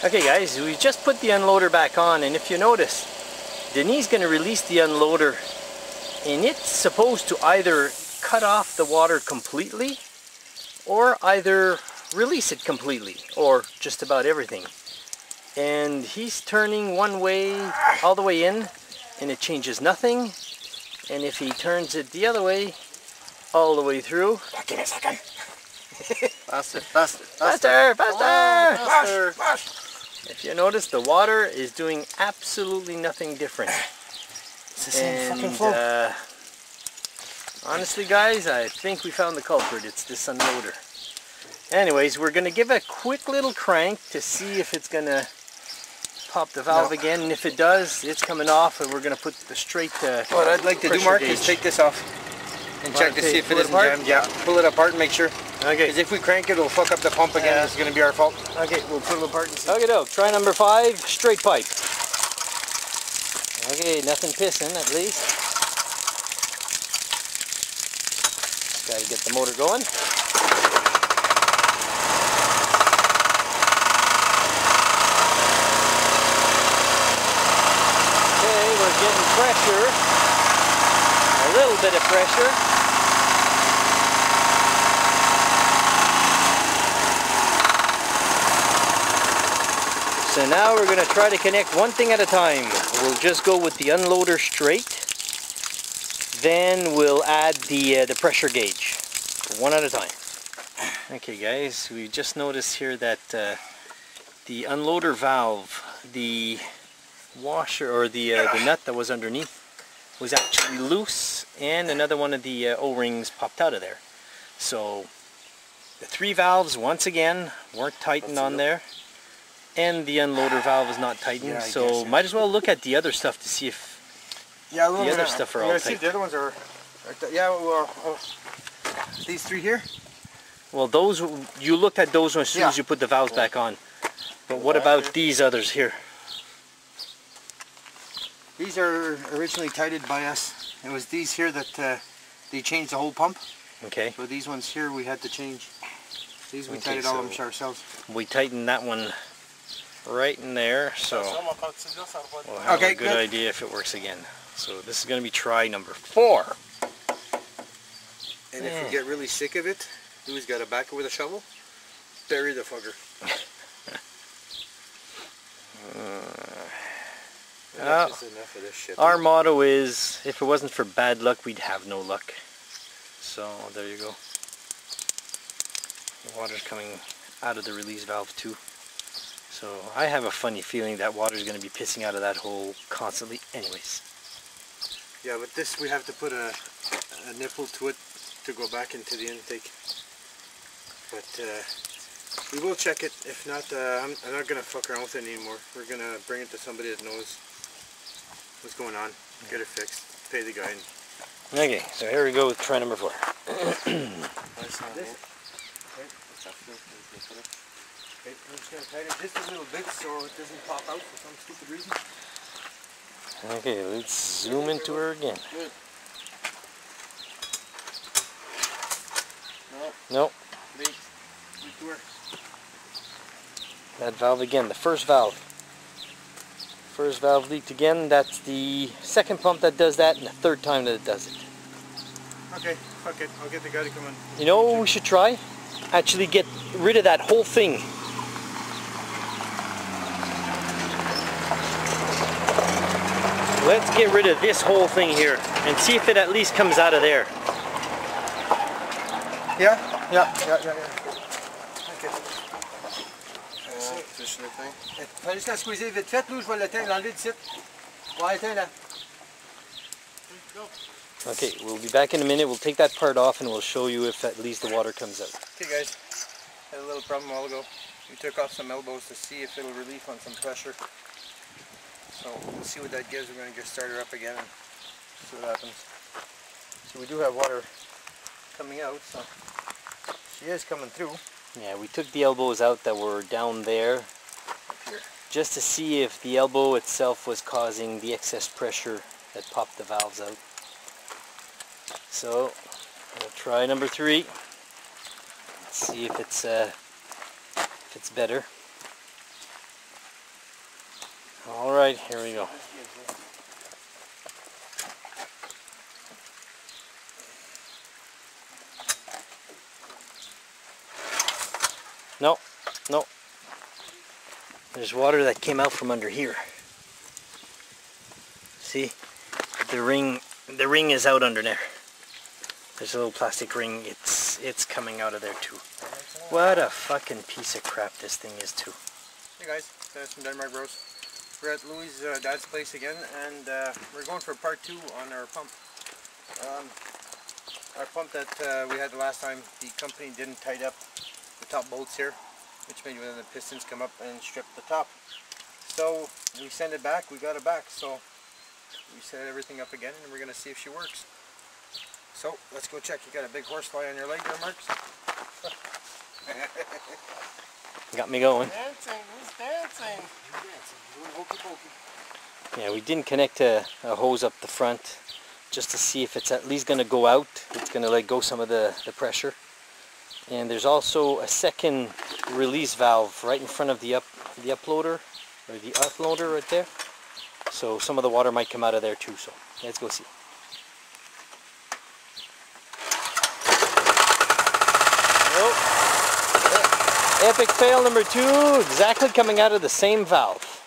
Okay guys, we just put the unloader back on, and if you notice, Denise going to release the unloader, and it's supposed to either cut off the water completely or either release it completely, or just about everything. And he's turning one way all the way in and it changes nothing, and if he turns it the other way all the way through, give me a second. faster, faster, faster, faster, faster, faster. If you notice, the water is doing absolutely nothing different. It's the same fucking flow. Honestly guys, I think we found the culprit. It's this unloader. Anyways, we're going to give a quick little crank to see if it's going to pop the valve again, and if it does, it's coming off, and we're going to put the straight what I'd like to do, Mark, is take this off and check to see if it isn't jammed. Yeah, pull it apart and make sure. Okay. Because if we crank it, it'll fuck up the pump again. It's going to be our fault. Okay, we'll put it apart and see. Okay, doke. Try number 5, straight pipe. Okay, nothing pissing at least. Just got to get the motor going. Getting pressure, a little bit of pressure. So now we're going to try to connect one thing at a time. We'll just go with the unloader straight, then we'll add the pressure gauge, one at a time. Okay guys, we just noticed here that the unloader valve, the washer or the nut that was underneath was actually loose, and another one of the O-rings popped out of there. So the 3 valves once again weren't tightened on there, and the unloader valve is not tightened. So might as well look at the other stuff to see if the other stuff are all tight. See if the other ones are these 3 here. Well, those, you looked at those as soon as you put the valves back on. But what about these others here? These are originally tightened by us. It was these here that they changed the whole pump. Okay. So these ones here we had to change. These we tightened all of them ourselves. We tightened that one right in there, so we'll have a good idea if it works again. So this is going to be try number 4. And if we get really sick of it, Louis got to back it with a shovel, bury the fucker. That's just enough of this shit. Our motto is, if it wasn't for bad luck, we'd have no luck. So there you go. The water's coming out of the release valve too. So I have a funny feeling that water is going to be pissing out of that hole constantly anyways. Yeah, but this we have to put a nipple to it to go back into the intake. But we will check it. If not, I'm not going to fuck around with it anymore. We're going to bring it to somebody that knows what's going on, get it fixed, pay the guy. Okay, so here we go with try number 4. I'm just going to tighten it just a little bit so it doesn't pop out for some stupid reason. Okay, let's zoom into her again. Good. Nope. Leak to her. That valve again, the first valve. First valve leaked again. That's the second pump that does that, and the 3rd time that it does it. Okay, fuck it. I'll get the guy to come in. You know what we should try? Actually get rid of that whole thing. Let's get rid of this whole thing here and see if it at least comes out of there. Yeah. Ok. Fallait juste la squeezer vite fait, nous je vais l'éteindre, l'enlever de site. Ouais, éteindre là. Okay, we'll be back in a minute. We'll take that part off and we'll show you if at least the water comes out. Okay guys, had a little problem a while ago. We took off some elbows to see if it'll relieve on some pressure. So we'll see what that gives. We're going to just start her up again and see what happens. So we do have water coming out, so she is coming through. Yeah, we took the elbows out that were down there Up here. just to see if the elbow itself was causing the excess pressure that popped the valves out. So we'll try number 3. Let's see if it's better. All right, here we go. No, no. There's water that came out from under here. See, the ring is out under there. There's a little plastic ring. It's coming out of there too. What a fucking piece of crap this thing is too. Hey guys, Dennis from Denmark Bros. We're at Louis' dad's place again, and we're going for part 2 on our pump. Our pump that we had the last time, the company didn't tighten up the top bolts here, which made one of the pistons come up and strip the top. So we sent it back, we got it back, so we set everything up again and we're going to see if she works. So let's go check. You got a big horsefly on your leg there, Marks? Got me going. Dancing, who's dancing? Dancing, doing hokey pokey. Yeah, we didn't connect a hose up the front just to see if it's at least going to go out. It's going to let go some of the pressure. And there's also a second release valve right in front of the uploader, or the offloader right there. So some of the water might come out of there too. So let's go see. Epic fail number 2, exactly coming out of the same valve.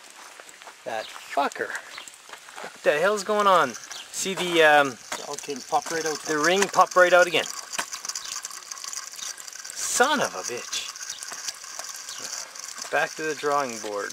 That fucker. What the hell's going on? See the Okay, pop right out. The ring popped right out again. Son of a bitch. Back to the drawing board.